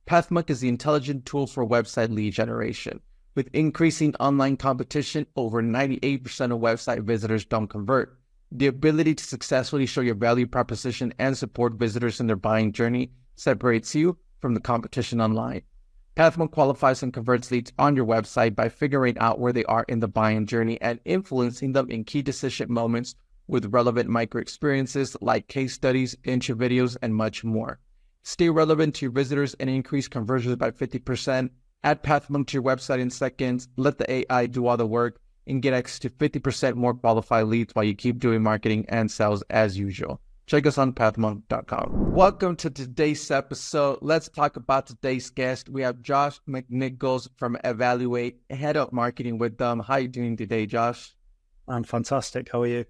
Pathmark is the intelligent tool for website lead generation. With increasing online competition, over 98% of website visitors don't convert. The ability to successfully show your value proposition and support visitors in their buying journey separates you from the competition online. Pathmark qualifies and converts leads on your website by figuring out where they are in the buying journey and influencing them in key decision moments with relevant micro experiences like case studies, intro videos, and much more. Stay relevant to your visitors and increase conversions by 50%. Add Pathmark to your website in seconds. Let the AI do all the work and get access to 50% more qualified leads while you keep doing marketing and sales as usual. Check us on pathmark.com. Welcome to today's episode. Let's talk about today's guest. We have Josh McNicholas from Evalu-8, Head of Marketing with them. How are you doing today, Josh? I'm fantastic. How are you?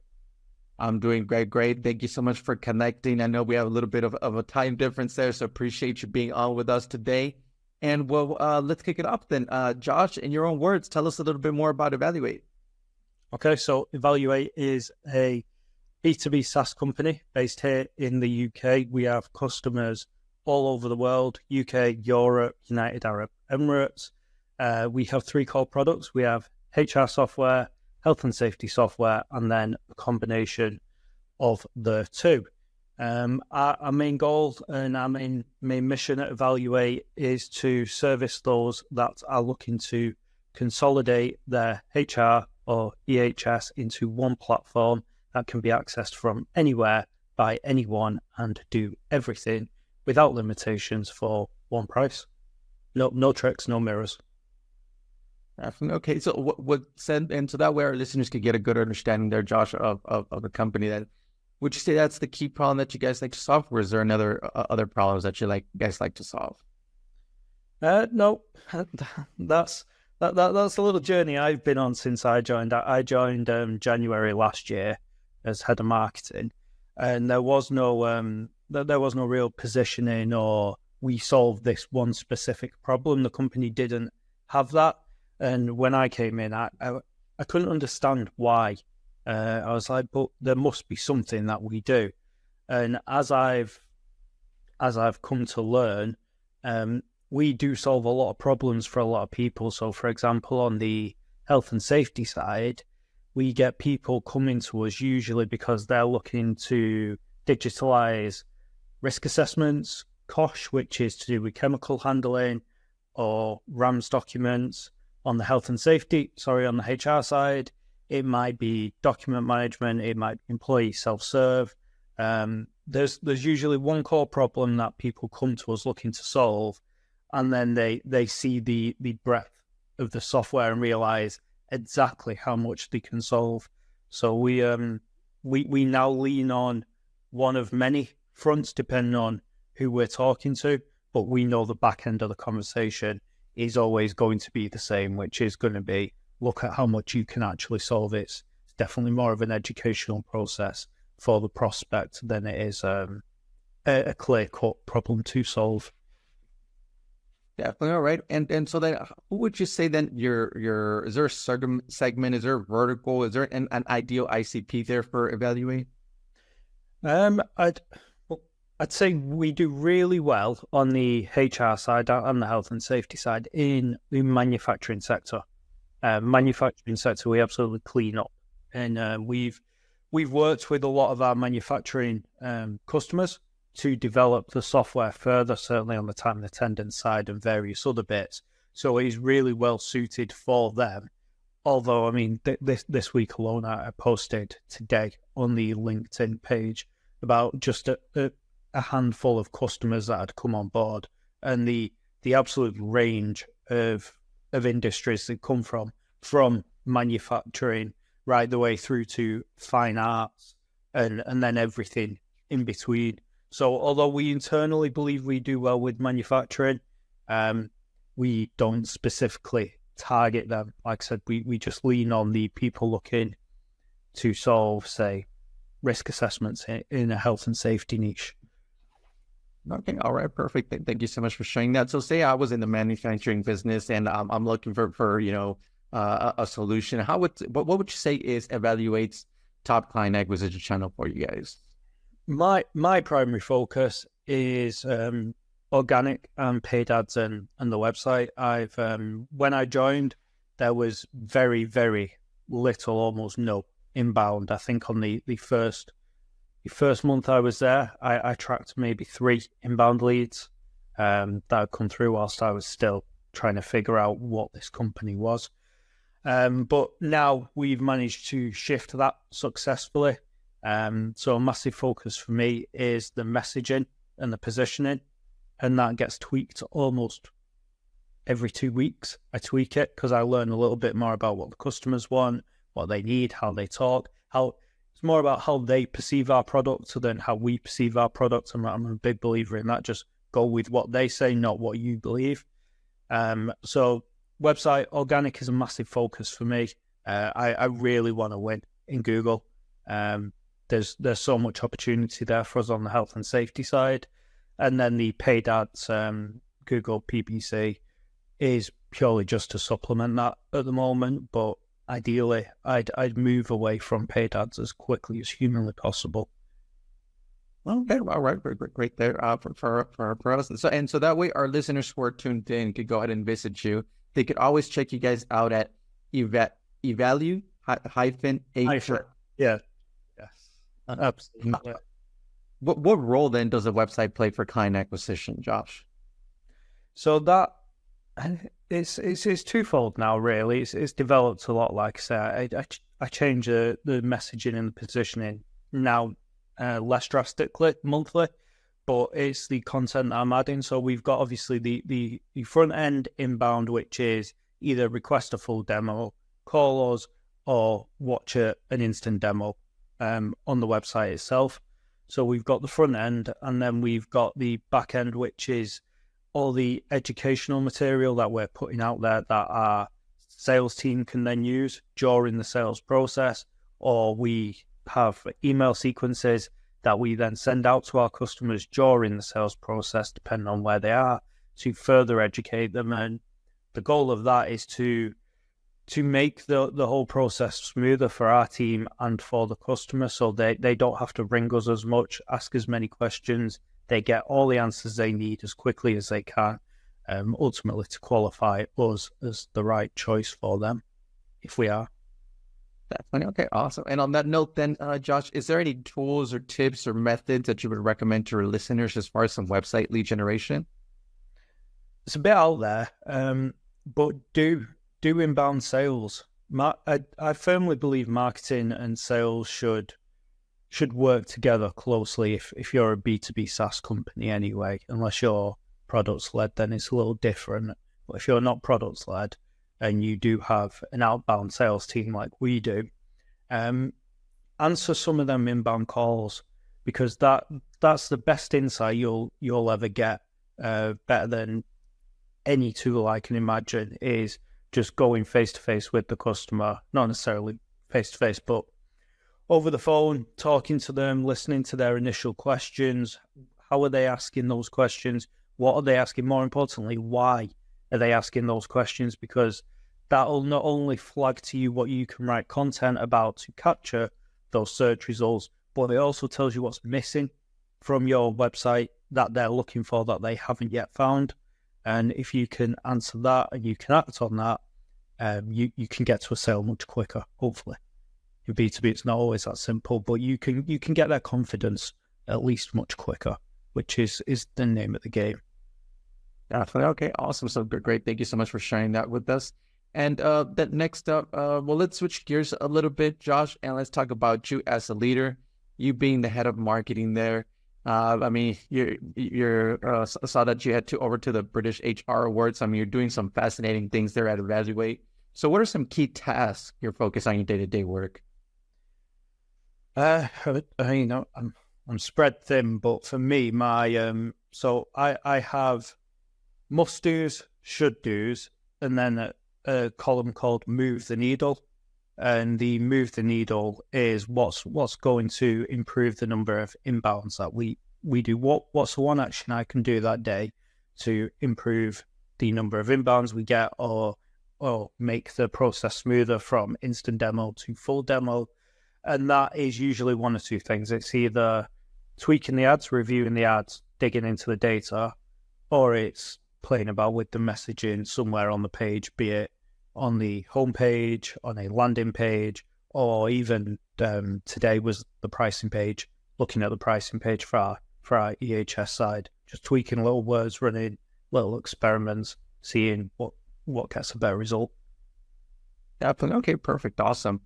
I'm doing great. Thank you so much for connecting. I know we have a little bit of a time difference there, so appreciate you being on with us today. And well, let's kick it off then. Josh, in your own words, tell us a little bit more about Evalu-8. Okay, so Evalu-8 is a B2B SaaS company based here in the UK. We have customers all over the world, UK, Europe, United Arab Emirates. We have three core products. We have HR software, health and safety software, and then a combination of the two. Our main goal and our main mission at Evalu-8 is to service those that are looking to consolidate their HR or EHS into one platform that can be accessed from anywhere by anyone and do everything without limitations for one price. No tricks, no mirrors. Okay, so what said, and so that way our listeners could get a good understanding there, Josh, of the company. Then, would you say that's the key problem that you guys like to solve, or is there other problems that you guys like to solve? No, that's a little journey I've been on since I joined. I joined January last year as head of marketing, and there was no real positioning or we solved this one specific problem. The company didn't have that, and when I came in, I couldn't understand why. I was like, but there must be something that we do, and as I've come to learn, we do solve a lot of problems for a lot of people. So, for example, on the health and safety side, we get people coming to us usually because they're looking to digitalize risk assessments, COSH, which is to do with chemical handling, or RAMS documents. On the health and safety, on the HR side, it might be document management, it might be employee self-serve. There's usually one core problem that people come to us looking to solve, and then they see the breadth of the software and realize exactly how much they can solve. So we now lean on one of many fronts depending on who we're talking to, but we know the back end of the conversation is always going to be the same, which is going to be look at how much you can actually solve. It's definitely more of an educational process for the prospect than it is a clear-cut problem to solve. Definitely. All right. And so then who would you say then is there a certain segment, is there a vertical, is there an ideal ICP there for Evalu-8? I'd say we do really well on the HR side and the health and safety side in the manufacturing sector. Manufacturing sector, we absolutely clean up, and we've worked with a lot of our manufacturing customers to develop the software further, certainly on the time and attendance side and various other bits. So it is really well suited for them. Although, I mean, this week alone, I posted today on the LinkedIn page about just a handful of customers that had come on board, and the absolute range of industries that come from manufacturing right the way through to fine arts and then everything in between. So although we internally believe we do well with manufacturing, we don't specifically target them. Like I said, we just lean on the people looking to solve, say, risk assessments in a health and safety niche. Okay, all right, perfect. Thank you so much for sharing that. So say I was in the manufacturing business and I'm looking for a solution. What would you say is Evalu-8's top client acquisition channel for you guys? My primary focus is organic and paid ads and the website. I've when I joined, there was very, very little, almost no inbound. I think on the first month I was there, I tracked maybe 3 inbound leads that had come through whilst I was still trying to figure out what this company was. But now we've managed to shift that successfully. So a massive focus for me is the messaging and the positioning, and that gets tweaked almost every 2 weeks. I tweak it because I learn a little bit more about what the customers want, what they need, how they talk, it's more about how they perceive our product than how we perceive our product. I'm a big believer in that. Just go with what they say, not what you believe. So website organic is a massive focus for me. I really want to win in Google. There's so much opportunity there for us on the health and safety side. And then the paid ads, Google PPC, is purely just to supplement that at the moment. But ideally, I'd move away from paid ads as quickly as humanly possible. Okay, all right, great there for us. So that way, our listeners who are tuned in could go ahead and visit you. They could always check you guys out at Evalu-8. Yeah, yes, absolutely. What role then does a website play for client acquisition, Josh? So that it's twofold now, really. It's developed a lot. Like I say, I change the messaging and the positioning now less drastically monthly, but it's the content I'm adding. So we've got obviously the front end inbound, which is either request a full demo, call us, or watch an instant demo on the website itself. So we've got the front end, and then we've got the back end, which is all the educational material that we're putting out there that our sales team can then use during the sales process, or we have email sequences that we then send out to our customers during the sales process, depending on where they are, to further educate them. And the goal of that is to make the whole process smoother for our team and for the customer, so they don't have to ring us as much, ask as many questions. They get all the answers they need as quickly as they can, ultimately to qualify us as the right choice for them, if we are. Definitely. Okay, awesome. And on that note then, Josh, is there any tools or tips or methods that you would recommend to our listeners as far as some website lead generation? It's a bit out there, but do inbound sales. I firmly believe marketing and sales should work together closely if you're a B2B SaaS company anyway. Unless you're products-led, then it's a little different. But if you're not products-led and you do have an outbound sales team like we do, answer some of them inbound calls, because that's the best insight you'll ever get, better than any tool I can imagine, is just going face-to-face with the customer, not necessarily face-to-face, but over the phone, talking to them, listening to their initial questions. How are they asking those questions? What are they asking? More importantly, why are they asking those questions? Because that'll not only flag to you what you can write content about to capture those search results, but it also tells you what's missing from your website that they're looking for that they haven't yet found. And if you can answer that and you can act on that, you can get to a sale much quicker, hopefully. In B2B, it's not always that simple, but you can get their confidence at least much quicker, which is the name of the game. Definitely. Okay, awesome. So great. Thank you so much for sharing that with us. And that next up, let's switch gears a little bit, Josh, and let's talk about you as a leader. You being the head of marketing there. I mean, you're saw that you had over to the British HR Awards. I mean, you're doing some fascinating things there at Evalu-8. So what are some key tasks you're focused on your day-to-day work? I'm spread thin, but for me, my so I have must do's, should do's, and then a column called move the needle. And the move the needle is what's going to improve the number of inbounds that we do. What's the one action I can do that day to improve the number of inbounds we get, or make the process smoother from instant demo to full demo. And that is usually one or two things. It's either tweaking the ads, reviewing the ads, digging into the data, or it's playing about with the messaging somewhere on the page, be it on the homepage, on a landing page, or even today was the pricing page, looking at the pricing page for our EHS side, just tweaking little words, running little experiments, seeing what gets a better result. Definitely. Okay, perfect. Awesome.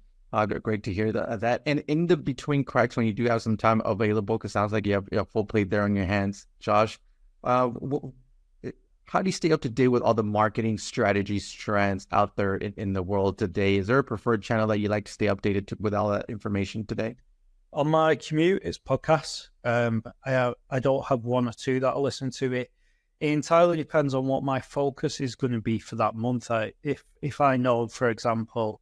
Great to hear that. And in the between cracks, when you do have some time available, because it sounds like you have full plate there on your hands, Josh, how do you stay up to date with all the marketing strategies, trends out there in the world today? Is there a preferred channel that you like to stay updated with all that information today? On my commute, it's podcasts. I don't have one or two that I listen to. It entirely depends on what my focus is going to be for that month. If I know, for example,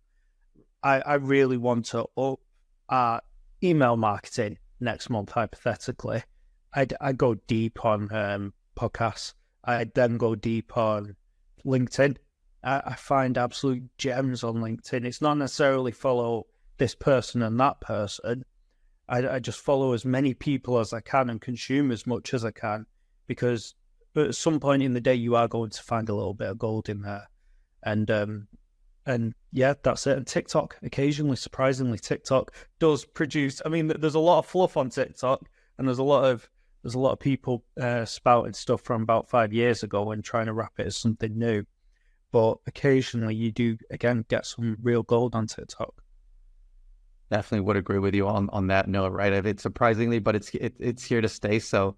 I really want to up our email marketing next month, hypothetically, I go deep on podcasts. I then go deep on LinkedIn. I find absolute gems on LinkedIn. It's not necessarily follow this person and that person. I just follow as many people as I can and consume as much as I can, because at some point in the day, you are going to find a little bit of gold in there. And yeah, that's it. And TikTok, occasionally, surprisingly, TikTok does produce. I mean, there's a lot of fluff on TikTok, and there's a lot of people spouting stuff from about 5 years ago and trying to wrap it as something new. But occasionally, you do again get some real gold on TikTok. Definitely would agree with you on that note, right? It's surprisingly, but it's here to stay. So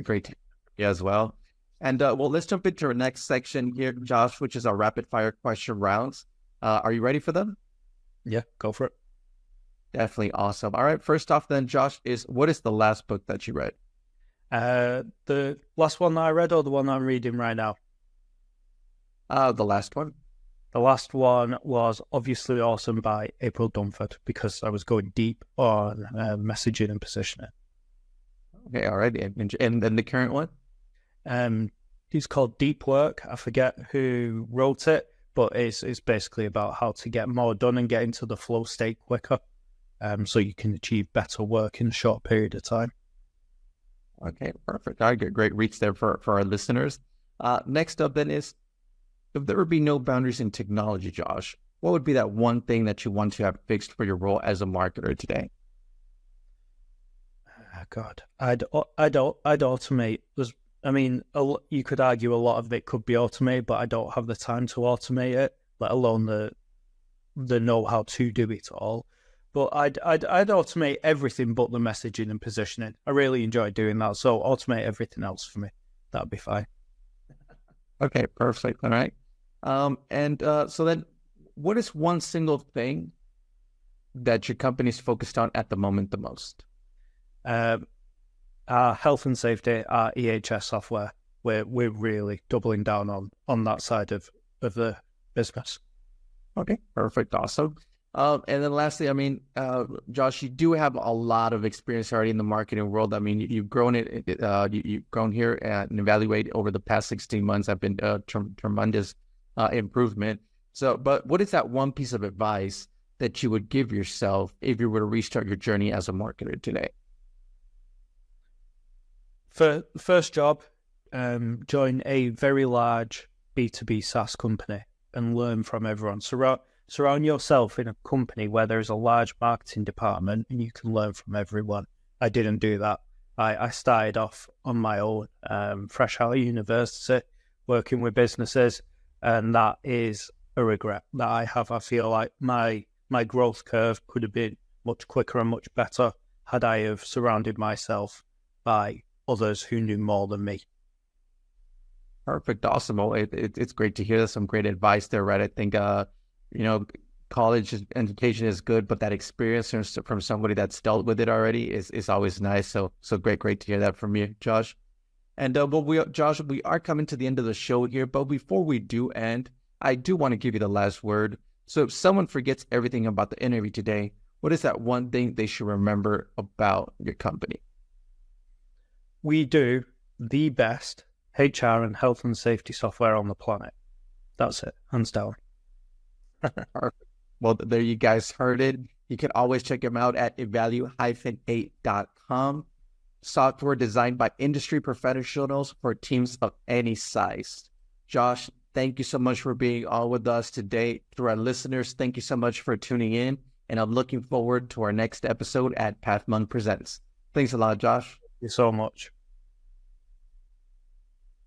great to hear as well. And well, let's jump into our next section here, Josh, which is our rapid fire question rounds. Are you ready for them? Yeah, go for it. Definitely. Awesome. All right. First off then, Josh, what is the last book that you read? The last one that I read, or the one that I'm reading right now? The last one. The last one was Obviously Awesome by April Dunford, because I was going deep on messaging and positioning. Okay. All right. And then the current one? It's called Deep Work. I forget who wrote it, but it's basically about how to get more done and get into the flow state quicker, so you can achieve better work in a short period of time. Okay, perfect. All right, great reach there for our listeners. Next up then is, if there would be no boundaries in technology, Josh, what would be that one thing that you want to have fixed for your role as a marketer today? God, I'd automate. You could argue a lot of it could be automated, but I don't have the time to automate it, let alone the know-how to do it all. But I'd automate everything but the messaging and positioning. I really enjoy doing that, so automate everything else for me. That'd be fine. Okay, perfect. All right. So then, what is one single thing that your company is focused on at the moment the most? Our health and safety, our EHS software, we're really doubling down on that side of the business. Okay, perfect, awesome. And then lastly, Josh, you do have a lot of experience already in the marketing world. I mean, you've grown you've grown here at Evalu-8 over the past 16 months. Have been tremendous improvement. So, but what is that one piece of advice that you would give yourself if you were to restart your journey as a marketer today? For the first job, join a very large B2B SaaS company and learn from everyone. Surround yourself in a company where there's a large marketing department and you can learn from everyone. I didn't do that. I started off on my own, fresh out of university, working with businesses, and that is a regret that I have. I feel like my growth curve could have been much quicker and much better had I have surrounded myself by others who knew more than me. Perfect. Awesome. Well, it's great to hear. There's some great advice there, right? I think, college education is good, but that experience from somebody that's dealt with it already is always nice. So great to hear that from you, Josh. And Josh, we are coming to the end of the show here, but before we do end, I do want to give you the last word. So if someone forgets everything about the interview today, what is that one thing they should remember about your company? We do the best HR and health and safety software on the planet. That's it, hands down. Perfect. Well, there you guys heard it. You can always check them out at Evalu-8.com. software designed by industry professionals for teams of any size. Josh, thank you so much for being on with us today. To our listeners, thank you so much for tuning in, and I'm looking forward to our next episode at PathMonk Presents. Thanks a lot, Josh. Thank you so much.